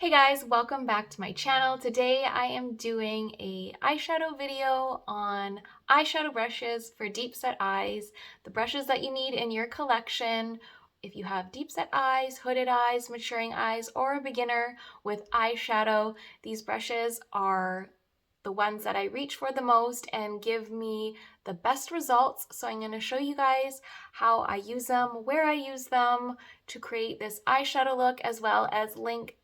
Hey guys, welcome back to my channel. Today I am doing a eyeshadow video on eyeshadow brushes for deep set eyes, the brushes that you need in your collection. If you have deep set eyes, hooded eyes, maturing eyes, or a beginner with eyeshadow, these brushes are the ones that I reach for the most and give me the best results. So I'm going to show you guys how I use them, where I use them to create this eyeshadow look, as well as link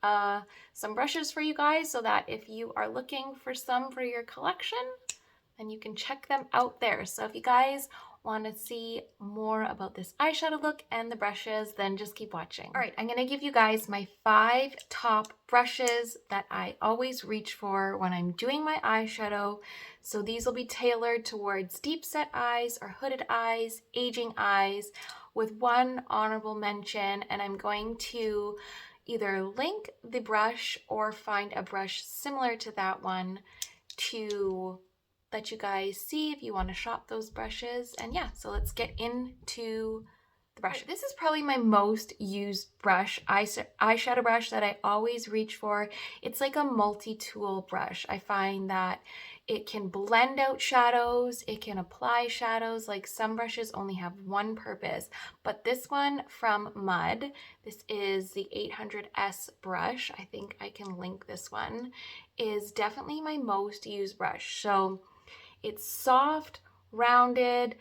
some brushes for you guys so that if you are looking for some for your collection, then you can check them out there. So if you guys want to see more about this eyeshadow look and the brushes, then just keep watching. All right, I'm going to give you guys my 5 top brushes that I always reach for when I'm doing my eyeshadow. So these will be tailored towards deep set eyes or hooded eyes, aging eyes, with one honorable mention, and I'm going to either link the brush or find a brush similar to that one to let you guys see if you want to shop those brushes. And yeah, so let's get into the brush. This is probably my most used brush, eyeshadow brush that I always reach for. It's like a multi-tool brush. I find that it can blend out shadows, it can apply shadows. Like some brushes only have one purpose, but this one from M.U.D, this is the 800S brush. I think I can link this one, is definitely my most used brush. So it's soft, rounded,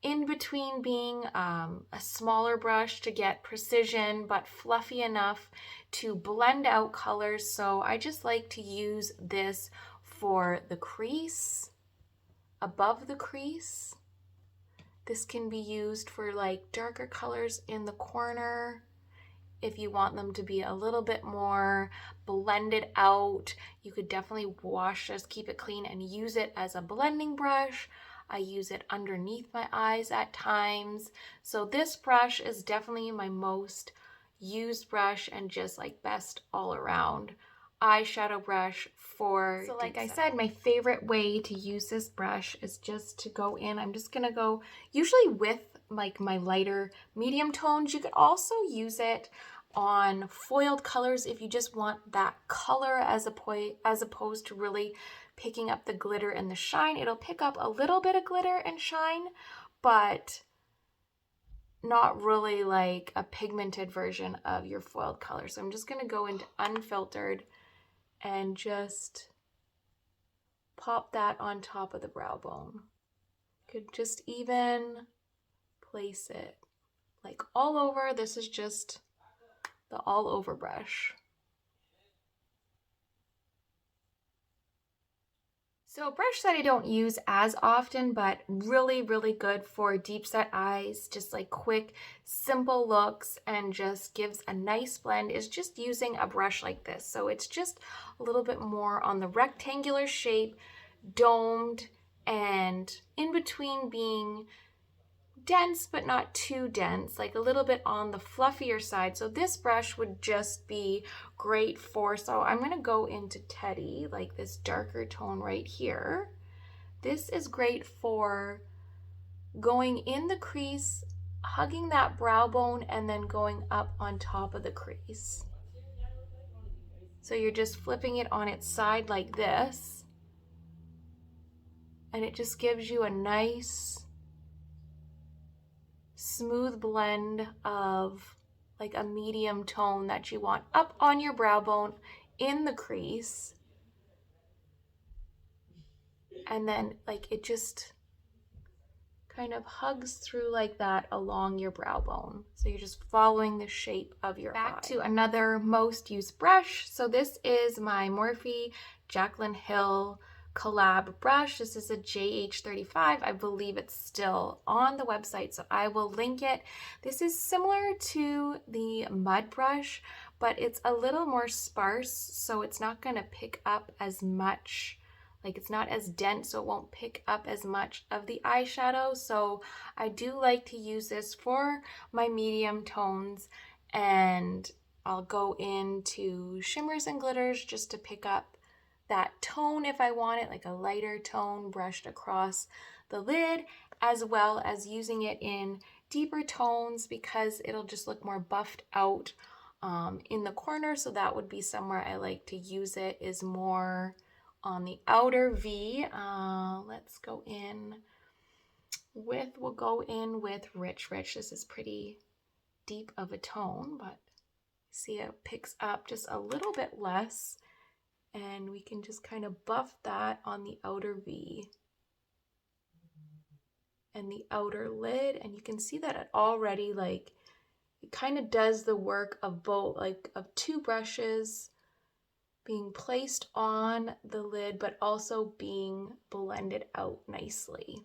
in between being a smaller brush to get precision, but fluffy enough to blend out colors. So I just like to use this for the crease, above the crease. This can be used for like darker colors in the corner. If you want them to be a little bit more blended out, you could definitely wash this, keep it clean, and use it as a blending brush. I use it underneath my eyes at times. So this brush is definitely my most used brush and just like best all around eyeshadow brush for. So like I said, my favorite way to use this brush is just to go in. I'm just gonna go usually with like my lighter medium tones. You could also use it on foiled colors if you just want that color as opposed to really picking up the glitter and the shine. It'll pick up a little bit of glitter and shine, but not really like a pigmented version of your foiled color. So I'm just gonna go into unfiltered and just pop that on top of the brow bone. Could just even place it like all over. This is just the all over brush. So a brush that I don't use as often, but really, really good for deep set eyes, just like quick, simple looks, and just gives a nice blend, is just using a brush like this. So it's just a little bit more on the rectangular shape, domed, and in between being dense but not too dense, like a little bit on the fluffier side. So this brush would just be great for, so I'm going to go into Teddy, like this darker tone right here. This is great for going in the crease, hugging that brow bone, and then going up on top of the crease. So you're just flipping it on its side like this, and it just gives you a nice smooth blend of like a medium tone that you want up on your brow bone in the crease, and then like it just kind of hugs through like that along your brow bone. So you're just following the shape of your eye. Back to another most used brush. So this is my Morphe Jaclyn Hill collab brush. This is a JH35. I believe it's still on the website, so I will link it. This is similar to the M.U.D brush, but it's a little more sparse, so it's not going to pick up as much. Like it's not as dense, so it won't pick up as much of the eyeshadow. So I do like to use this for my medium tones, and I'll go into shimmers and glitters just to pick up that tone if I want it, like a lighter tone brushed across the lid, as well as using it in deeper tones because it'll just look more buffed out in the corner, so that would be somewhere I like to use it, is more on the outer V. Let's go in with, we'll go in with Rich. This is pretty deep of a tone, but see it picks up just a little bit less, and we can just kind of buff that on the outer V and the outer lid, and you can see that it already, like, it kind of does the work of both, like of two brushes being placed on the lid, but also being blended out nicely.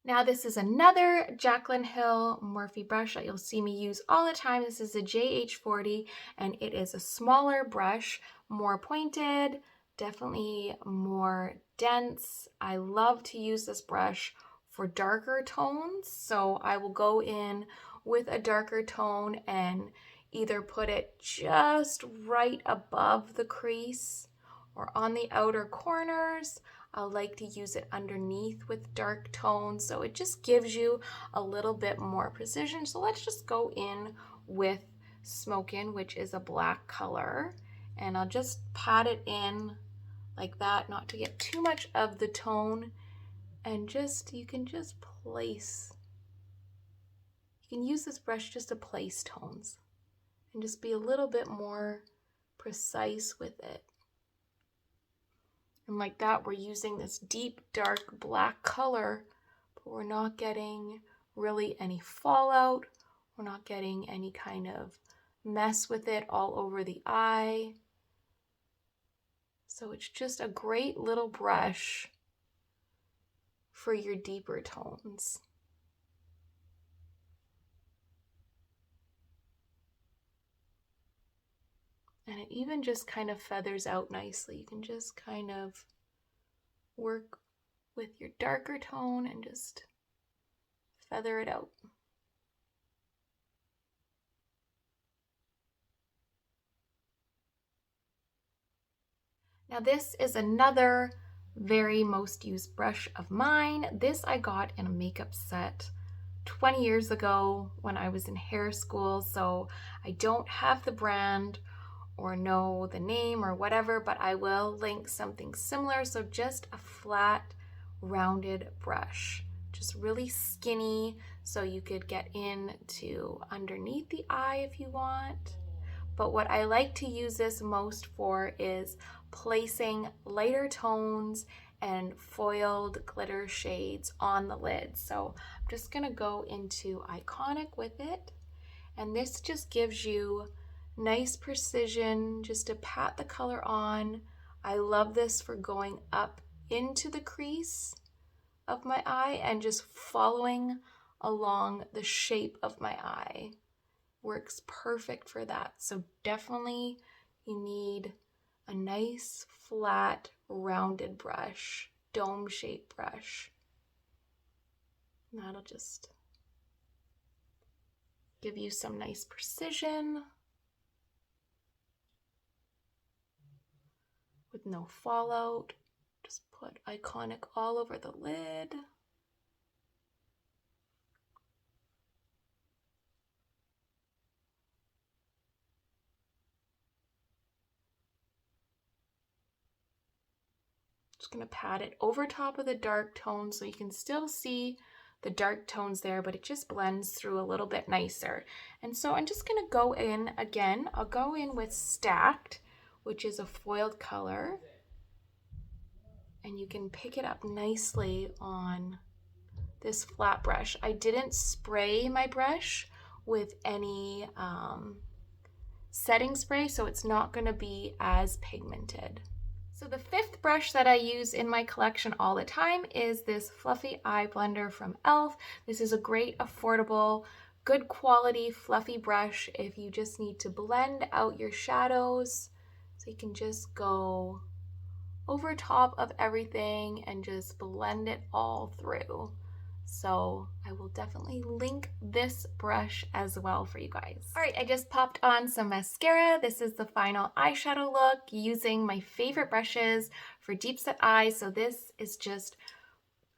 Now this is another Jaclyn Hill Morphe brush that you'll see me use all the time. This is a JH40, and it is a smaller brush, more pointed, definitely more dense. I love to use this brush for darker tones, so I will go in with a darker tone and either put it just right above the crease or on the outer corners. I like to use it underneath with dark tones, so it just gives you a little bit more precision. So let's just go in with Smokin', which is a black color, and I'll just pat it in like that, not to get too much of the tone, and just, you can just place, you can use this brush just to place tones and just be a little bit more precise with it. And like that, we're using this deep, dark black color, but we're not getting really any fallout. We're not getting any kind of mess with it all over the eye. So it's just a great little brush for your deeper tones. And it even just kind of feathers out nicely. You can just kind of work with your darker tone and just feather it out. Now this is another very most used brush of mine. This I got in a makeup set 20 years ago when I was in hair school, so I don't have the brand or know the name or whatever, but I will link something similar. So just a flat, rounded brush, just really skinny, so you could get into underneath the eye if you want. But what I like to use this most for is placing lighter tones and foiled glitter shades on the lid. So I'm just gonna go into Iconic with it, and this just gives you nice precision just to pat the color on. I love this for going up into the crease of my eye and just following along the shape of my eye. Works perfect for that. So definitely you need a nice flat rounded brush, dome shaped brush. And that'll just give you some nice precision with no fallout. Just put Iconic all over the lid. Just gonna pat it over top of the dark tones so you can still see the dark tones there, but it just blends through a little bit nicer. And so I'm just gonna go in again. I'll go in with Stacked, which is a foiled color, and you can pick it up nicely on this flat brush. I didn't spray my brush with any setting spray, so it's not gonna be as pigmented. So the fifth brush that I use in my collection all the time is this fluffy eye blender from E.L.F. This is a great, affordable, good quality fluffy brush if you just need to blend out your shadows. So you can just go over top of everything and just blend it all through. So I will definitely link this brush as well for you guys. All right, I just popped on some mascara. This is the final eyeshadow look using my favorite brushes for deep set eyes. So this is just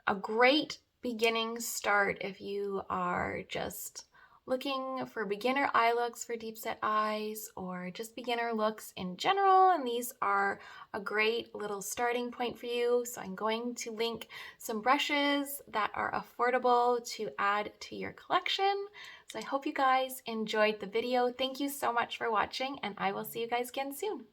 a great beginning start if you are just looking for beginner eye looks for deep set eyes or just beginner looks in general, and these are a great little starting point for you. So I'm going to link some brushes that are affordable to add to your collection. So I hope you guys enjoyed the video. Thank you so much for watching, and I will see you guys again soon.